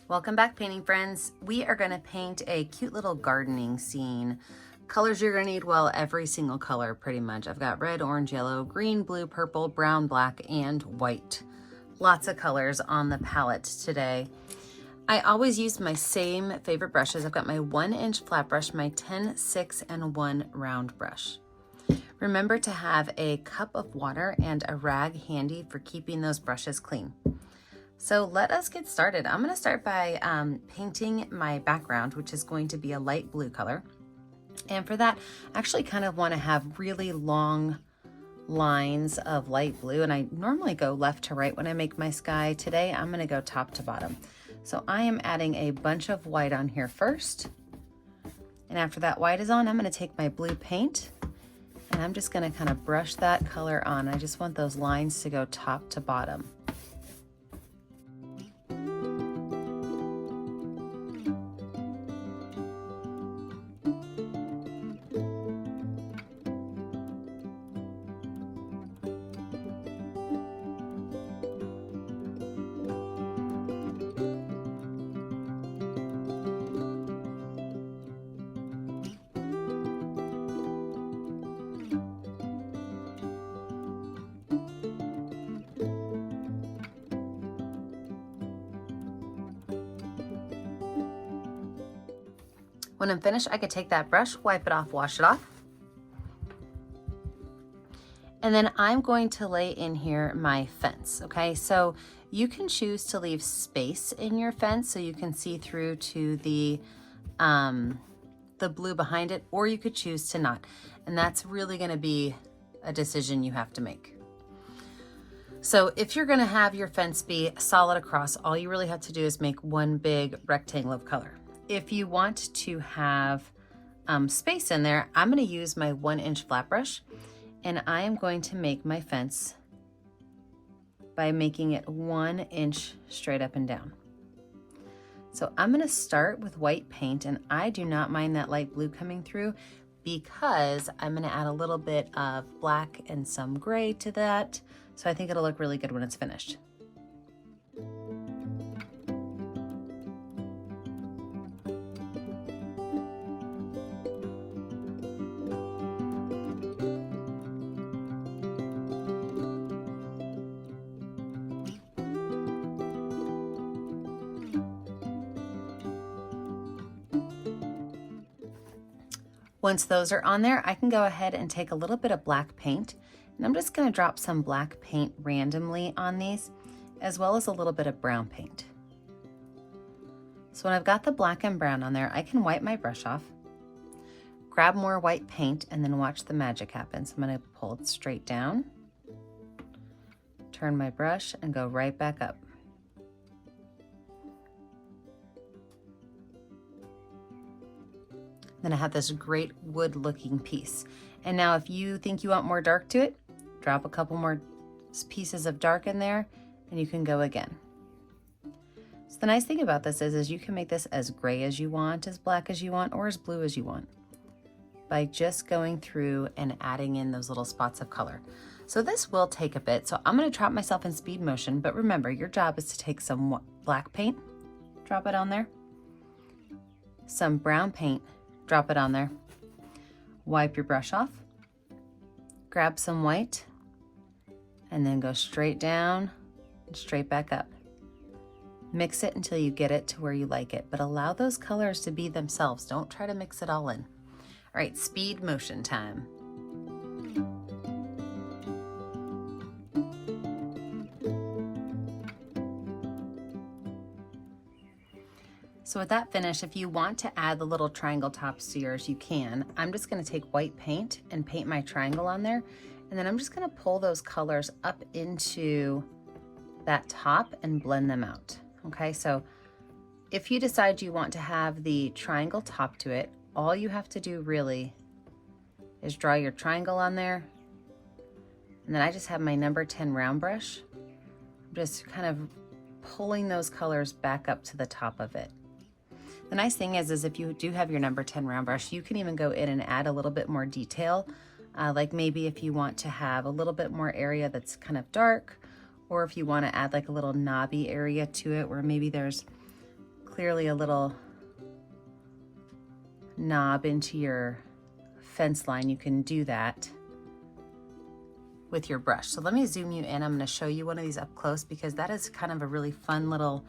Welcome back, painting friends. We are going to paint a cute little gardening scene. Colors you're going to need, well, every single color pretty much. I've got red, orange, yellow, green, blue, purple, brown, black, and white. Lots of colors on the palette today. I always use my same favorite brushes. I've got my 1-inch flat brush, my 10, 6, and 1 round brush. Remember to have a cup of water and a rag handy for keeping those brushes clean. So let us get started. I'm going to start by painting my background, which is going to be a light blue color. And for that, I actually kind of want to have really long lines of light blue. And I normally go left to right when I make my sky. Today, I'm going to go top to bottom. So I am adding a bunch of white on here first. And after that white is on, I'm going to take my blue paint and I'm just going to kind of brush that color on. I just want those lines to go top to bottom. When I'm finished, I could take that brush, wipe it off, wash it off. And then I'm going to lay in here my fence, okay? So you can choose to leave space in your fence so you can see through to the blue behind it, or you could choose to not. And that's really gonna be a decision you have to make. So if you're gonna have your fence be solid across, all you really have to do is make one big rectangle of color. If you want to have space in there, I'm going to use my 1-inch flat brush and I am going to make my fence by making it 1 inch straight up and down. So I'm going to start with white paint, and I do not mind that light blue coming through because I'm going to add a little bit of black and some gray to that. So I think it'll look really good when it's finished. Once those are on there, I can go ahead and take a little bit of black paint, and I'm just going to drop some black paint randomly on these, as well as a little bit of brown paint. So when I've got the black and brown on there, I can wipe my brush off, grab more white paint, and then watch the magic happen. So I'm going to pull it straight down, turn my brush, and go right back up. Then I have this great wood looking piece. And now if you think you want more dark to it, drop a couple more pieces of dark in there and you can go again. So the nice thing about this is you can make this as gray as you want, as black as you want, or as blue as you want by just going through and adding in those little spots of color. So this will take a bit. So I'm going to trap myself in speed motion, but remember your job is to take some black paint, drop it on there, some brown paint, drop it on there, wipe your brush off, grab some white, and then go straight down and straight back up. Mix it until you get it to where you like it, but allow those colors to be themselves. Don't try to mix it all in. All right, speed motion time. So with that finish, if you want to add the little triangle tops to yours, you can. I'm just going to take white paint and paint my triangle on there. And then I'm just going to pull those colors up into that top and blend them out. Okay, so if you decide you want to have the triangle top to it, all you have to do really is draw your triangle on there. And then I just have my number 10 round brush. I'm just kind of pulling those colors back up to the top of it. The nice thing is if you do have your number 10 round brush, you can even go in and add a little bit more detail. Like maybe if you want to have a little bit more area that's kind of dark, or if you want to add like a little knobby area to it where maybe there's clearly a little knob into your fence line, you can do that with your brush. So let me zoom you in. I'm going to show you one of these up close because that is kind of a really fun little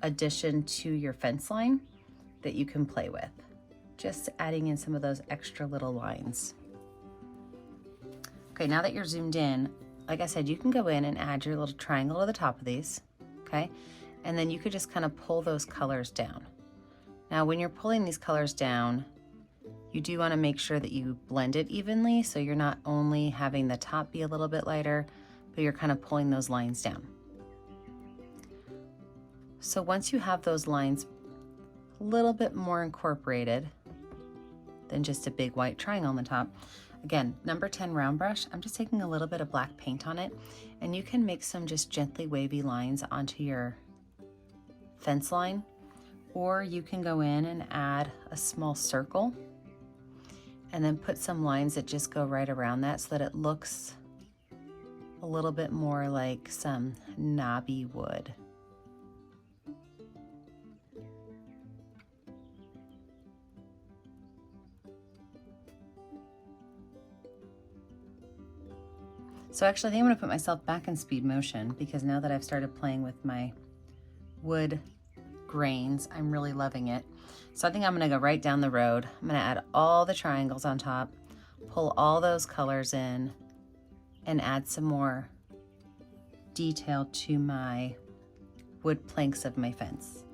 addition to your fence line that you can play with. Just adding in some of those extra little lines. Okay, now that you're zoomed in, like I said, you can go in and add your little triangle to the top of these, okay? And then you could just kind of pull those colors down. Now, when you're pulling these colors down, you do want to make sure that you blend it evenly, so you're not only having the top be a little bit lighter, but you're kind of pulling those lines down. So once you have those lines a little bit more incorporated than just a big white triangle on the top, again, number 10 round brush, I'm just taking a little bit of black paint on it, and you can make some just gently wavy lines onto your fence line, or you can go in and add a small circle and then put some lines that just go right around that so that it looks a little bit more like some knobby wood. So actually, I think I'm gonna put myself back in speed motion because now that I've started playing with my wood grains, I'm really loving it. So I think I'm gonna go right down the road. I'm gonna add all the triangles on top, pull all those colors in, and add some more detail to my wood planks of my fence.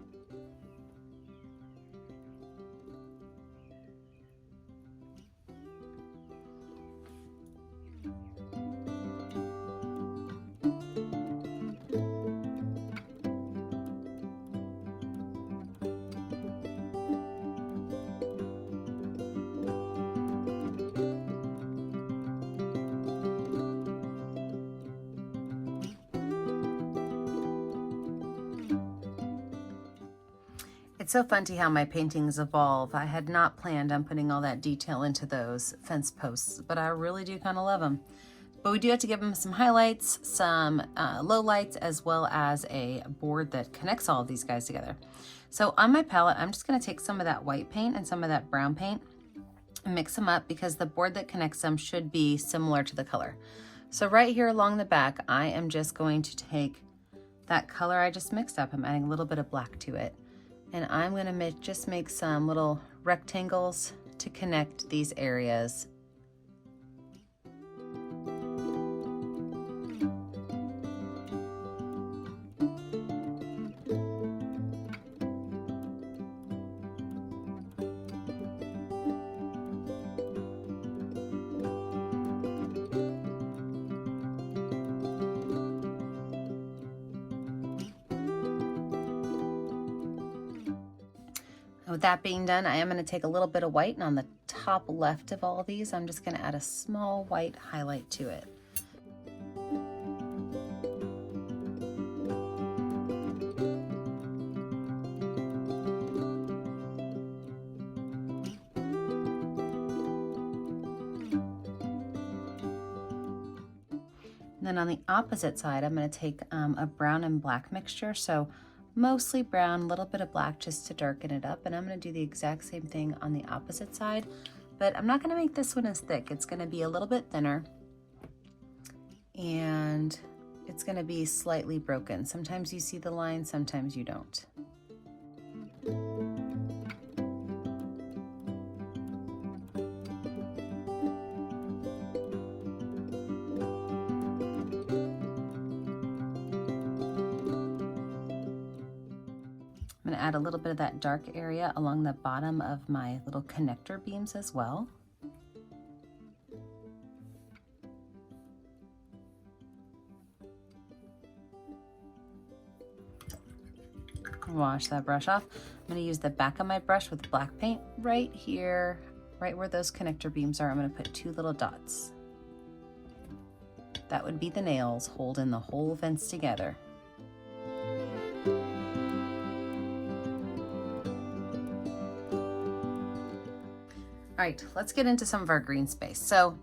It's so fun to see how my paintings evolve. I had not planned on putting all that detail into those fence posts, but I really do kind of love them. But we do have to give them some highlights, some low lights, as well as a board that connects all of these guys together. So on my palette, I'm just gonna take some of that white paint and some of that brown paint and mix them up because the board that connects them should be similar to the color. So right here along the back, I am just going to take that color I just mixed up. I'm adding a little bit of black to it. And I'm gonna just make some little rectangles to connect these areas. With that being done, I am going to take a little bit of white, and on the top left of all of these, I'm just going to add a small white highlight to it. And then on the opposite side, I'm going to take a brown and black mixture. So mostly brown, a little bit of black just to darken it up. And I'm going to do the exact same thing on the opposite side, but I'm not going to make this one as thick. It's going to be a little bit thinner and it's going to be slightly broken. Sometimes you see the line, sometimes you don't. I'm going to add a little bit of that dark area along the bottom of my little connector beams as well. Wash that brush off. I'm going to use the back of my brush with black paint right here, right where those connector beams are. I'm going to put 2 little dots. That would be the nails holding the whole fence together. All right, let's get into some of our green space. So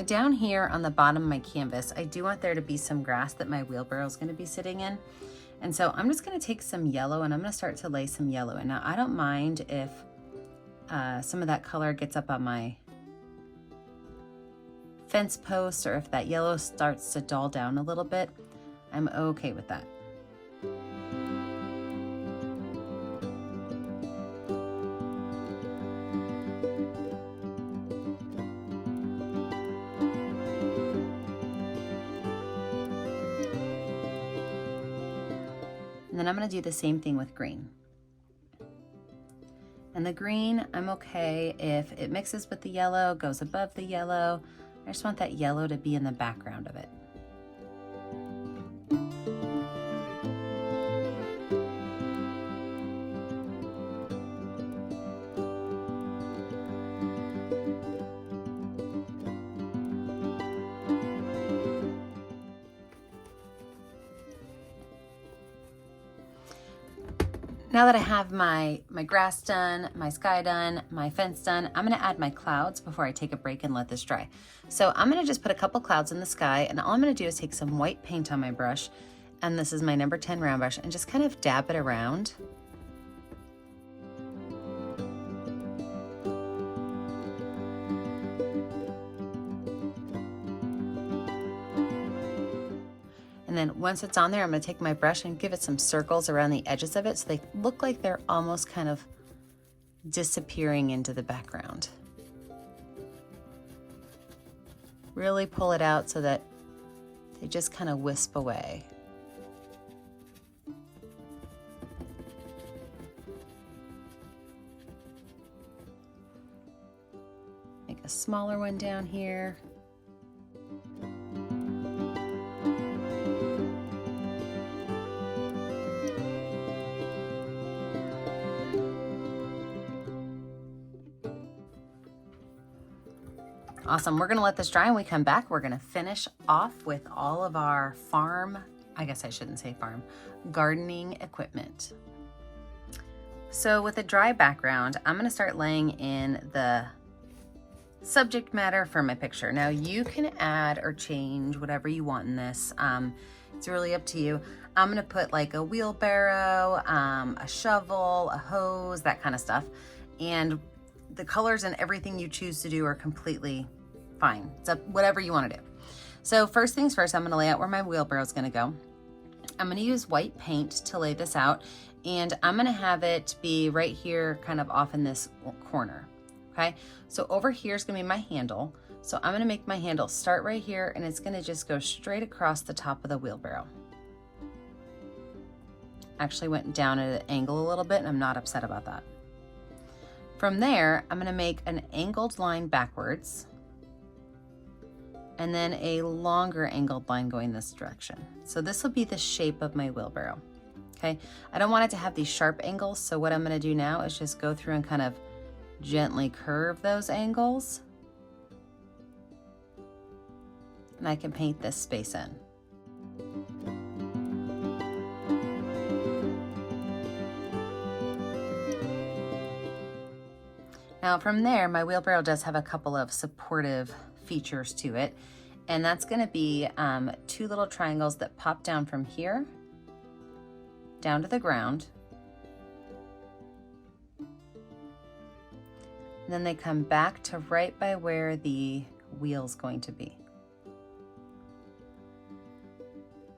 down here on the bottom of my canvas, I do want there to be some grass that my wheelbarrow is going to be sitting in. And so I'm just gonna take some yellow and I'm gonna start to lay some yellow in. Now I don't mind if some of that color gets up on my fence posts or if that yellow starts to dull down a little bit. I'm okay with that. And then I'm going to do the same thing with green. And the green, I'm okay if it mixes with the yellow, goes above the yellow. I just want that yellow to be in the background of it. Now that I have my grass done, my sky done, my fence done, I'm gonna add my clouds before I take a break and let this dry. So I'm gonna just put a couple clouds in the sky, and all I'm gonna do is take some white paint on my brush, and this is my number 10 round brush, and just kind of dab it around. And then once it's on there, I'm going to take my brush and give it some circles around the edges of it so they look like they're almost kind of disappearing into the background. Really pull it out so that they just kind of wisp away. Make a smaller one down here. Awesome, we're gonna let this dry and we come back. We're gonna finish off with all of our I guess I shouldn't say farm, gardening equipment. So with a dry background, I'm gonna start laying in the subject matter for my picture. Now you can add or change whatever you want in this. It's really up to you. I'm gonna put like a wheelbarrow, a shovel, a hose, that kind of stuff. And the colors and everything you choose to do are completely fine. It's up, whatever you want to do. So first things first, I'm going to lay out where my wheelbarrow is going to go. I'm going to use white paint to lay this out, and I'm going to have it be right here, kind of off in this corner. Okay, so over here is going to be my handle. So I'm going to make my handle start right here, and it's going to just go straight across the top of the wheelbarrow. Actually went down at an angle a little bit, and I'm not upset about that. From there, I'm going to make an angled line backwards, and then a longer angled line going this direction. So this will be the shape of my wheelbarrow. Okay, I don't want it to have these sharp angles, so what I'm going to do now is just go through and kind of gently curve those angles, and I can paint this space in. Now from there, my wheelbarrow does have a couple of supportive features to it, and that's going to be 2 little triangles that pop down from here down to the ground, and then they come back to right by where the wheel's going to be.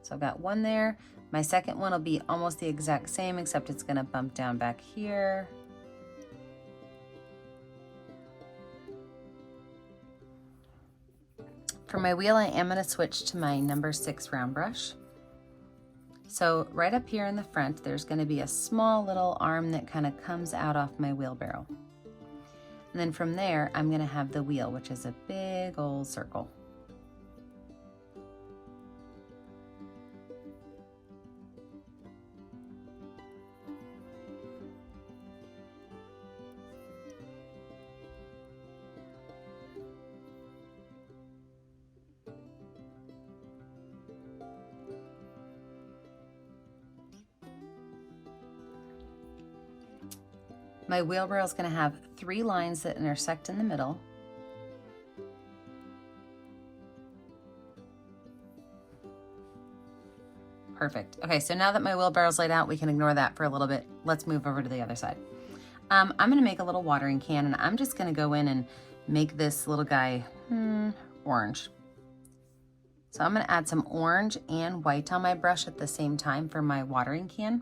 So I've got one there. My second one will be almost the exact same, except it's going to bump down back here. For my wheel, I am going to switch to my number 6 round brush. So right up here in the front, there's going to be a small little arm that kind of comes out off my wheelbarrow. And then from there, I'm going to have the wheel, which is a big old circle. My wheelbarrow is going to have 3 lines that intersect in the middle. Perfect. Okay, so now that my wheelbarrow's laid out, we can ignore that for a little bit. Let's move over to the other side. I'm gonna make a little watering can, and I'm just gonna go in and make this little guy orange. So I'm gonna add some orange and white on my brush at the same time for my watering can.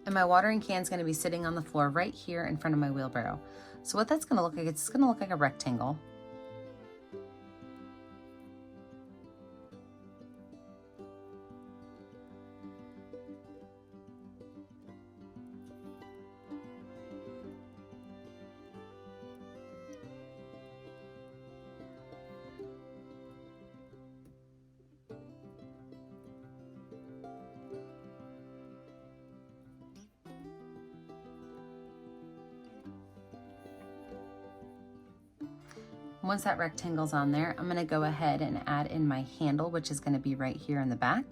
And my watering can is gonna be sitting on the floor right here in front of my wheelbarrow. So what that's gonna look like, it's gonna look like a rectangle. Once that rectangle's on there, I'm gonna go ahead and add in my handle, which is gonna be right here in the back.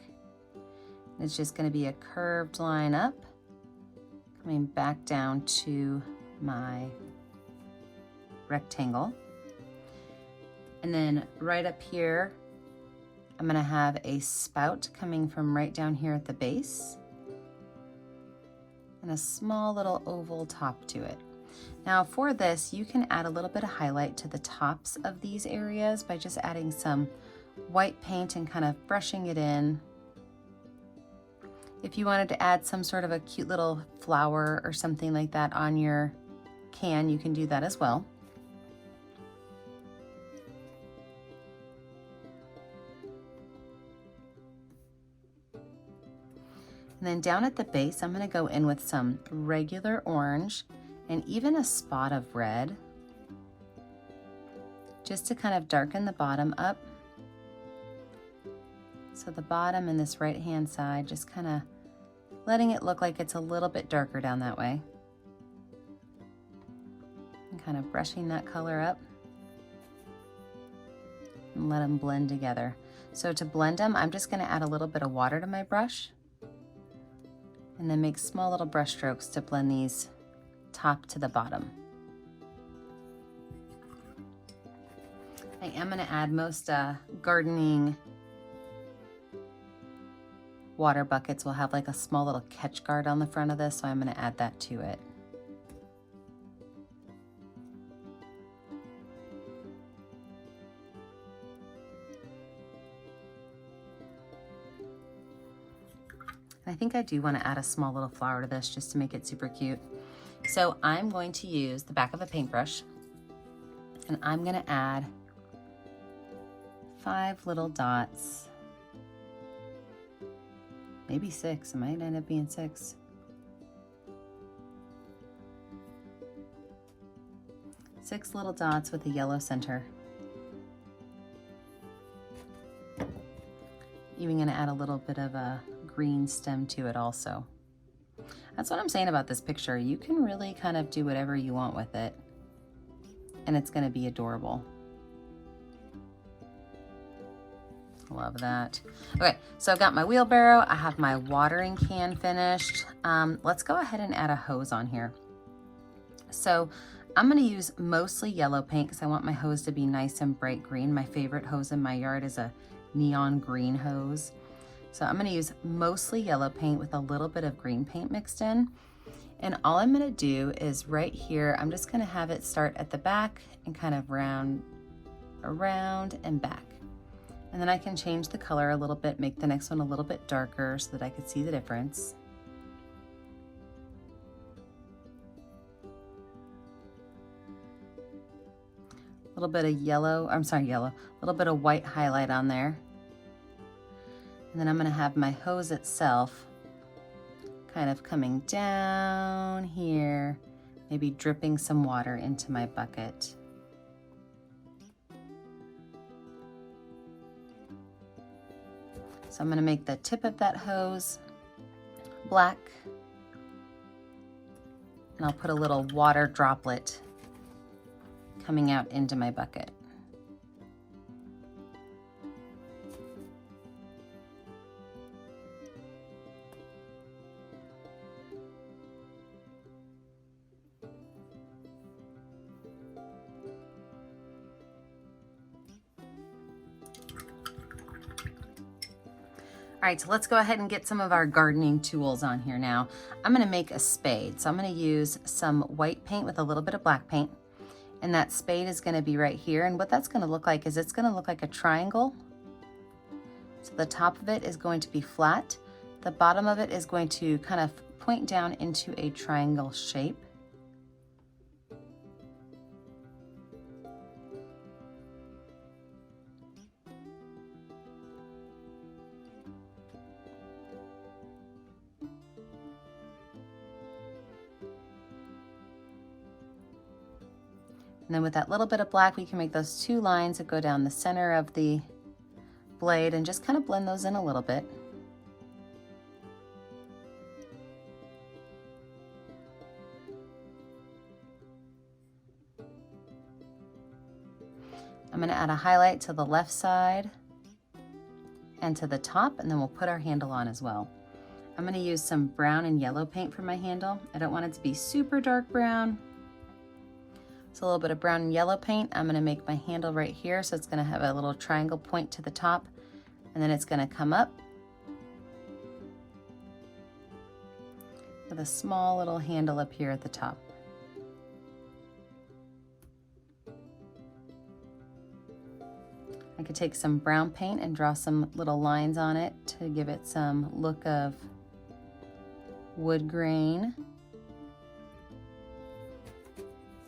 It's just gonna be a curved line up, coming back down to my rectangle. And then right up here, I'm gonna have a spout coming from right down here at the base, and a small little oval top to it. Now for this, you can add a little bit of highlight to the tops of these areas by just adding some white paint and kind of brushing it in. If you wanted to add some sort of a cute little flower or something like that on your can, you can do that as well. And then down at the base, I'm gonna go in with some regular orange and even a spot of red, just to kind of darken the bottom up. So the bottom and this right-hand side, just kind of letting it look like it's a little bit darker down that way. And kind of brushing that color up and let them blend together. So to blend them, I'm just gonna add a little bit of water to my brush and then make small little brush strokes to blend these top to the bottom. I am going to add most gardening water buckets will have like a small little catch guard on the front of this, so I'm going to add that to it. I think I do want to add a small little flower to this just to make it super cute. So I'm going to use the back of a paintbrush, and I'm going to add 5 little dots, maybe 6, it might end up being 6. 6 little dots with a yellow center. Even going to add a little bit of a green stem to it also. That's what I'm saying about this picture. You can really kind of do whatever you want with it, and it's going to be adorable. Love that. Okay, so I've got my wheelbarrow. I have my watering can finished. Let's go ahead and add a hose on here. So I'm going to use mostly yellow paint because I want my hose to be nice and bright green. My favorite hose in my yard is a neon green hose. So I'm going to use mostly yellow paint with a little bit of green paint mixed in. And all I'm going to do is right here, I'm just going to have it start at the back and kind of round around and back. And then I can change the color a little bit, make the next one a little bit darker so that I could see the difference. A little bit of yellow, a little bit of white highlight on there. And then I'm going to have my hose itself kind of coming down here, maybe dripping some water into my bucket. So I'm going to make the tip of that hose black, and I'll put a little water droplet coming out into my bucket. All right, so let's go ahead and get some of our gardening tools on here now. I'm gonna make a spade. So I'm gonna use some white paint with a little bit of black paint. And that spade is gonna be right here. And what that's gonna look like is it's gonna look like a triangle. So the top of it is going to be flat. The bottom of it is going to kind of point down into a triangle shape. And then with that little bit of black, we can make those two lines that go down the center of the blade and just kind of blend those in a little bit. I'm going to add a highlight to the left side and to the top, and then we'll put our handle on as well. I'm going to use some brown and yellow paint for my handle. I don't want it to be super dark brown. So a little bit of brown and yellow paint. I'm going to make my handle right here, so it's going to have a little triangle point to the top, and then it's going to come up with a small little handle up here at the top. I could take some brown paint and draw some little lines on it to give it some look of wood grain.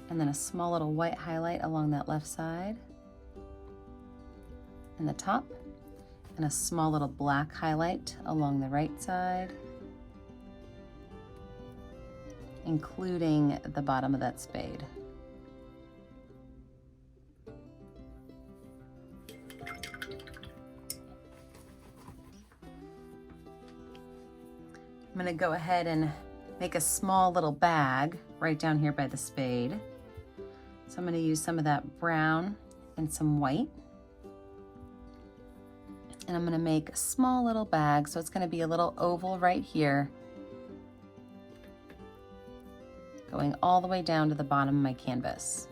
And then a small little white highlight along that left side and the top, and a small little black highlight along the right side, including the bottom of that spade. I'm going to go ahead and make a small little bag right down here by the spade. So I'm going to use some of that brown and some white. And I'm going to make a small little bag. So it's going to be a little oval right here, going all the way down to the bottom of my canvas.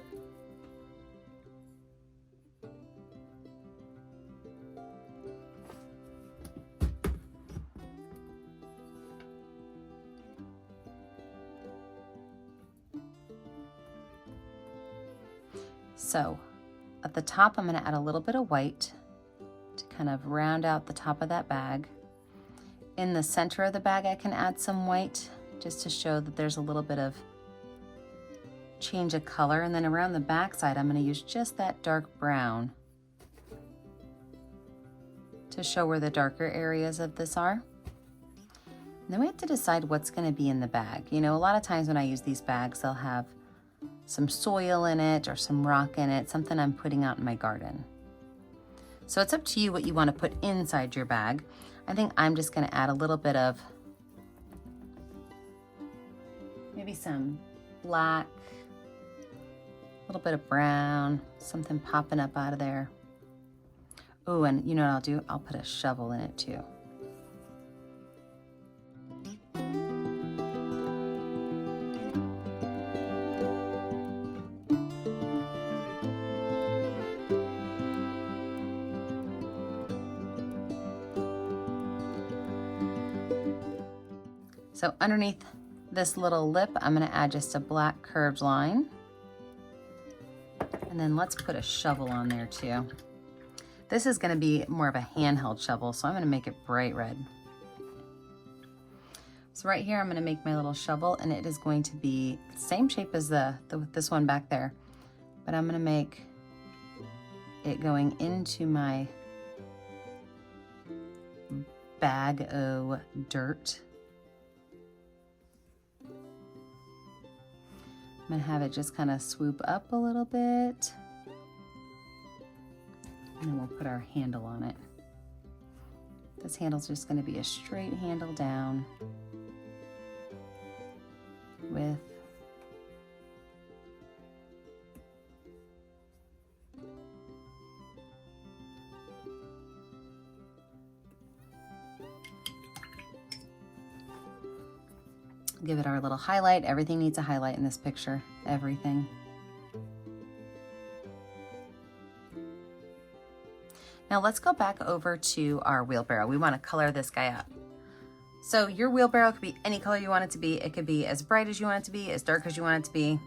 So at the top, I'm going to add a little bit of white to kind of round out the top of that bag. In the center of the bag, I can add some white just to show that there's a little bit of change of color. And then around the back side, I'm going to use just that dark brown to show where the darker areas of this are. And then we have to decide what's going to be in the bag. You know, a lot of times when I use these bags, they'll have some soil in it or some rock in it, something I'm putting out in my garden. So it's up to you what you want to put inside your bag. I think I'm just going to add a little bit of maybe some black, a little bit of brown, something popping up out of there. Oh, and you know what I'll do? I'll put a shovel in it too. So underneath this little lip, I'm going to add just a black curved line. And then let's put a shovel on there too. This is going to be more of a handheld shovel, so I'm going to make it bright red. So right here, I'm going to make my little shovel, and it is going to be the same shape as this one back there. But I'm going to make it going into my bag of dirt. I'm going to have it just kind of swoop up a little bit, and then we'll put our handle on it. This handle's just going to be a straight handle down with give it our little highlight. Everything needs a highlight in this picture, everything. Now let's go back over to our wheelbarrow. We want to color this guy up. So your wheelbarrow could be any color you want it to be. It could be as bright as you want it to be, as dark as you want it to be,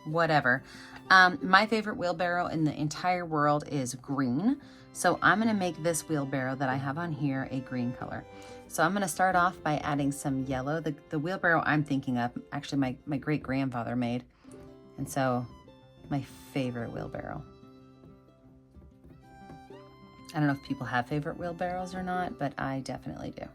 whatever. My favorite wheelbarrow in the entire world is green. So I'm gonna make this wheelbarrow that I have on here a green color. So I'm gonna start off by adding some yellow. The wheelbarrow I'm thinking of, actually my great-grandfather made. And so my favorite wheelbarrow. I don't know if people have favorite wheelbarrows or not, but I definitely do.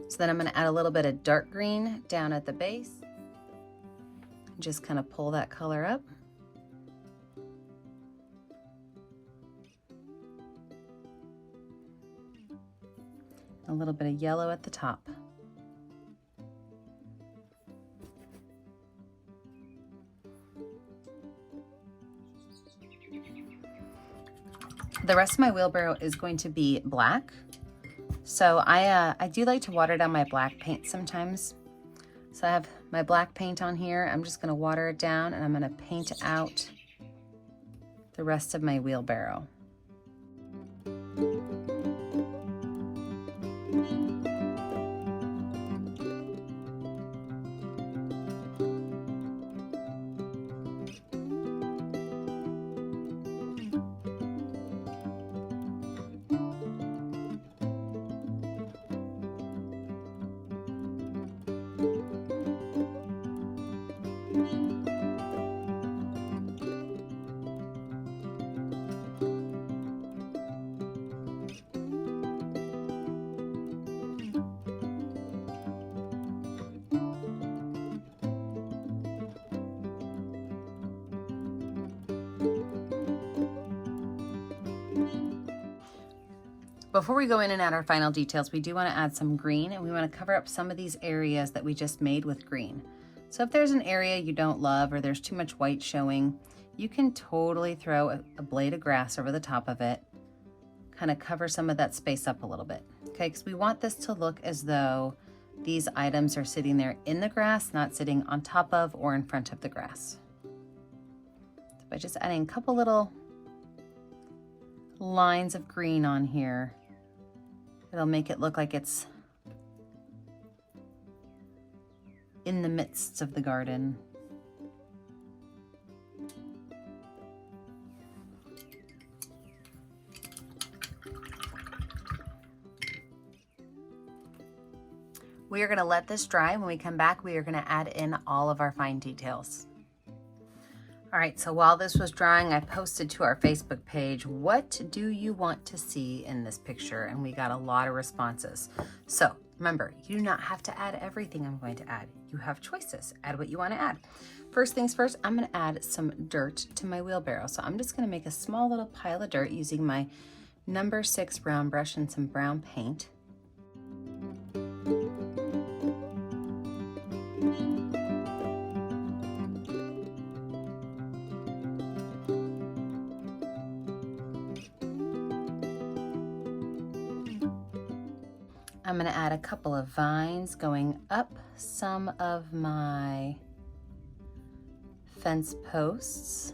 So then I'm going to add a little bit of dark green down at the base. Just kind of pull that color up. A little bit of yellow at the top. The rest of my wheelbarrow is going to be black. So I do like to water down my black paint sometimes. So I have my black paint on here. I'm just gonna water it down and I'm gonna paint out the rest of my wheelbarrow. Before we go in and add our final details, we do want to add some green, and we want to cover up some of these areas that we just made with green. So if there's an area you don't love or there's too much white showing, you can totally throw a blade of grass over the top of it, kind of cover some of that space up a little bit. Okay, because we want this to look as though these items are sitting there in the grass, not sitting on top of or in front of the grass. So by just adding a couple little lines of green on here, it'll make it look like it's in the midst of the garden. We are going to let this dry. When we come back, we are going to add in all of our fine details. All right, so while this was drying, I posted to our Facebook page, what do you want to see in this picture? And we got a lot of responses. So remember, you do not have to add everything I'm going to add. You have choices. Add what you want to add. First things first, I'm going to add some dirt to my wheelbarrow. So I'm just going to make a small little pile of dirt using my number 6 brown brush and some brown paint. I'm going to add a couple of vines going up some of my fence posts.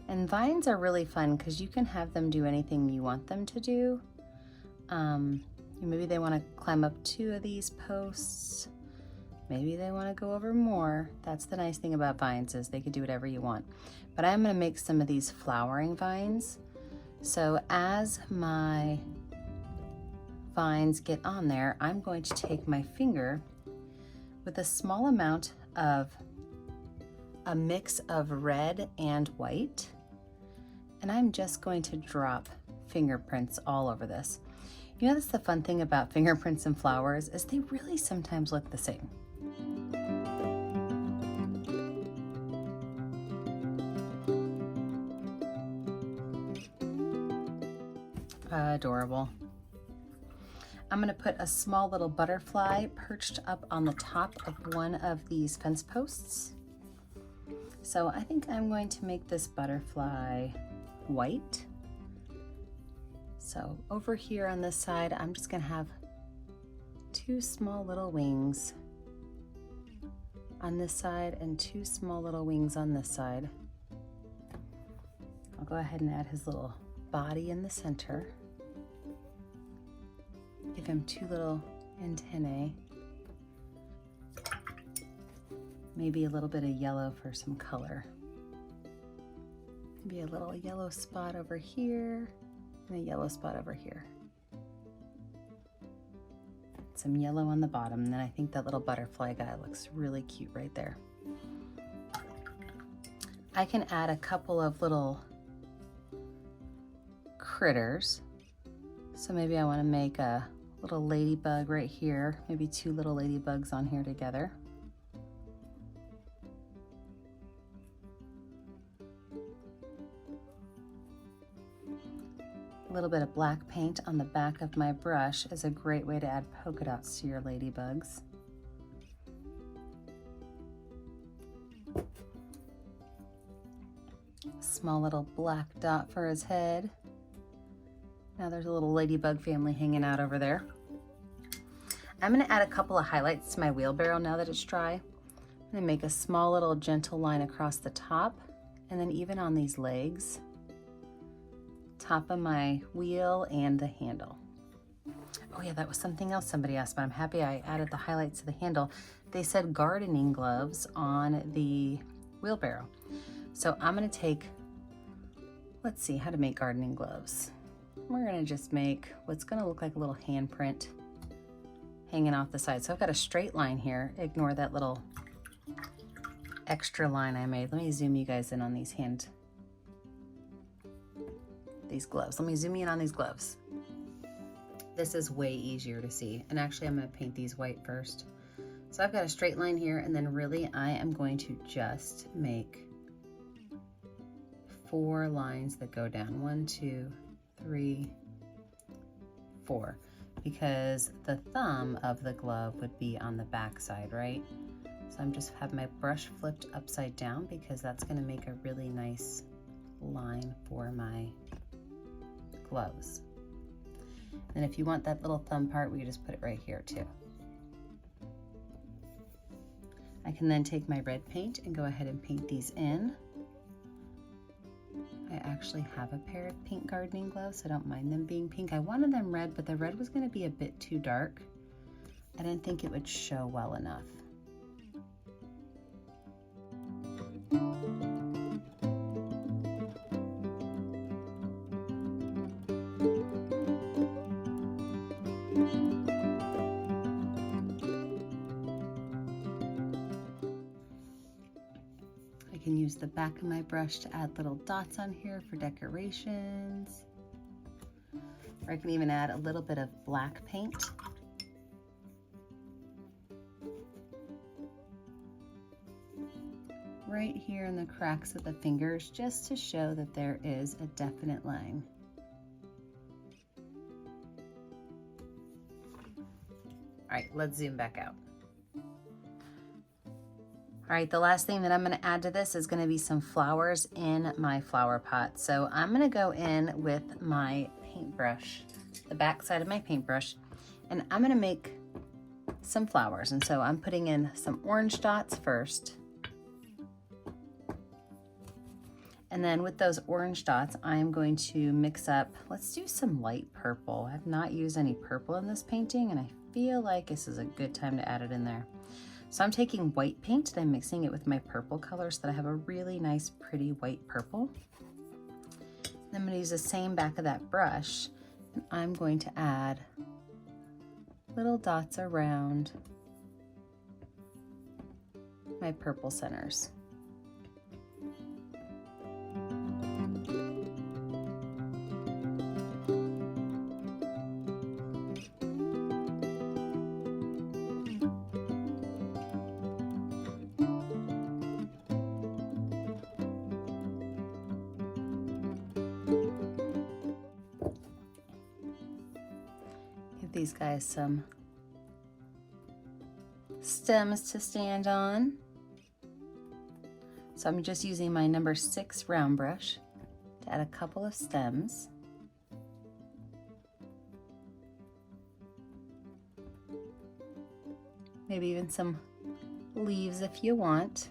And vines are really fun because you can have them do anything you want them to do. Maybe they want to climb up 2 of these posts. Maybe they want to go over more. That's the nice thing about vines, is they can do whatever you want. But I'm going to make some of these flowering vines. So as my vines get on there, I'm going to take my finger with a small amount of a mix of red and white, and I'm just going to drop fingerprints all over this. You know, that's the fun thing about fingerprints and flowers, is they really sometimes look the same. Adorable. I'm going to put a small little butterfly perched up on the top of one of these fence posts. So I think I'm going to make this butterfly white. So over here on this side, I'm just going to have two small little wings on this side and two small little wings on this side. I'll go ahead and add his little body in the center. Give him two little antennae. Maybe a little bit of yellow for some color. Maybe a little yellow spot over here and a yellow spot over here. Some yellow on the bottom, and then I think that little butterfly guy looks really cute right there. I can add a couple of little critters. So maybe I want to make a little ladybug right here, maybe two little ladybugs on here together. A little bit of black paint on the back of my brush is a great way to add polka dots to your ladybugs. Small little black dot for his head. Now there's a little ladybug family hanging out over there. I'm going to add a couple of highlights to my wheelbarrow now that it's dry. I'm going to make a small little gentle line across the top, and then even on these legs, top of my wheel and the handle. Oh yeah, that was something else somebody asked, but I'm happy I added the highlights to the handle. They said gardening gloves on the wheelbarrow. So I'm going to take, let's see how to make gardening gloves. We're going to just make what's going to look like a little handprint hanging off the side. So I've got a straight line here. Ignore that little extra line I made. Let me zoom you guys in on these gloves. Let me zoom in on these gloves. This is way easier to see. And actually I'm going to paint these white first. So I've got a straight line here, and then really I am going to just make 4 lines that go down. 1, 2, 3, 4, because the thumb of the glove would be on the back side, right? So I'm just have my brush flipped upside down because that's going to make a really nice line for my gloves. And if you want that little thumb part, we can just put it right here too. I can then take my red paint and go ahead and paint these in. I actually have a pair of pink gardening gloves, so I don't mind them being pink. I wanted them red, but the red was going to be a bit too dark. I didn't think it would show well enough. I can use the back of my brush to add little dots on here for decorations. Or I can even add a little bit of black paint. Right here in the cracks of the fingers, just to show that there is a definite line. All right, let's zoom back out. All right, the last thing that I'm going to add to this is going to be some flowers in my flower pot. So I'm going to go in with my paintbrush, the back side of my paintbrush, and I'm going to make some flowers. And so I'm putting in some orange dots first. And then with those orange dots, I'm going to mix up, let's do some light purple. I have not used any purple in this painting, and I feel like this is a good time to add it in there. So I'm taking white paint and I'm mixing it with my purple color so that I have a really nice, pretty white purple. And I'm going to use the same back of that brush, and I'm going to add little dots around my purple centers. these guys some stems to stand on. So I'm just using my number 6 round brush to add a couple of stems. Maybe even some leaves if you want.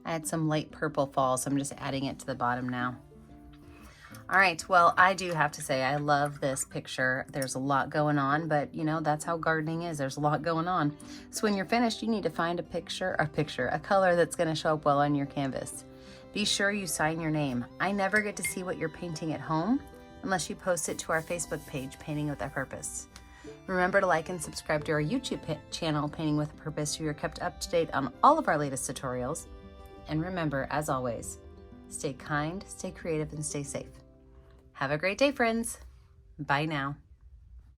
I had some light purple fall, so I'm just adding it to the bottom now. All right, well, I do have to say I love this picture. There's a lot going on, but you know, that's how gardening is. There's a lot going on. So when you're finished, you need to find a color that's gonna show up well on your canvas. Be sure you sign your name. I never get to see what you're painting at home unless you post it to our Facebook page, Painting with a Purpose. Remember to like and subscribe to our YouTube channel, Painting with a Purpose, so you're kept up to date on all of our latest tutorials. And remember, as always, stay kind, stay creative, and stay safe. Have a great day, friends. Bye now.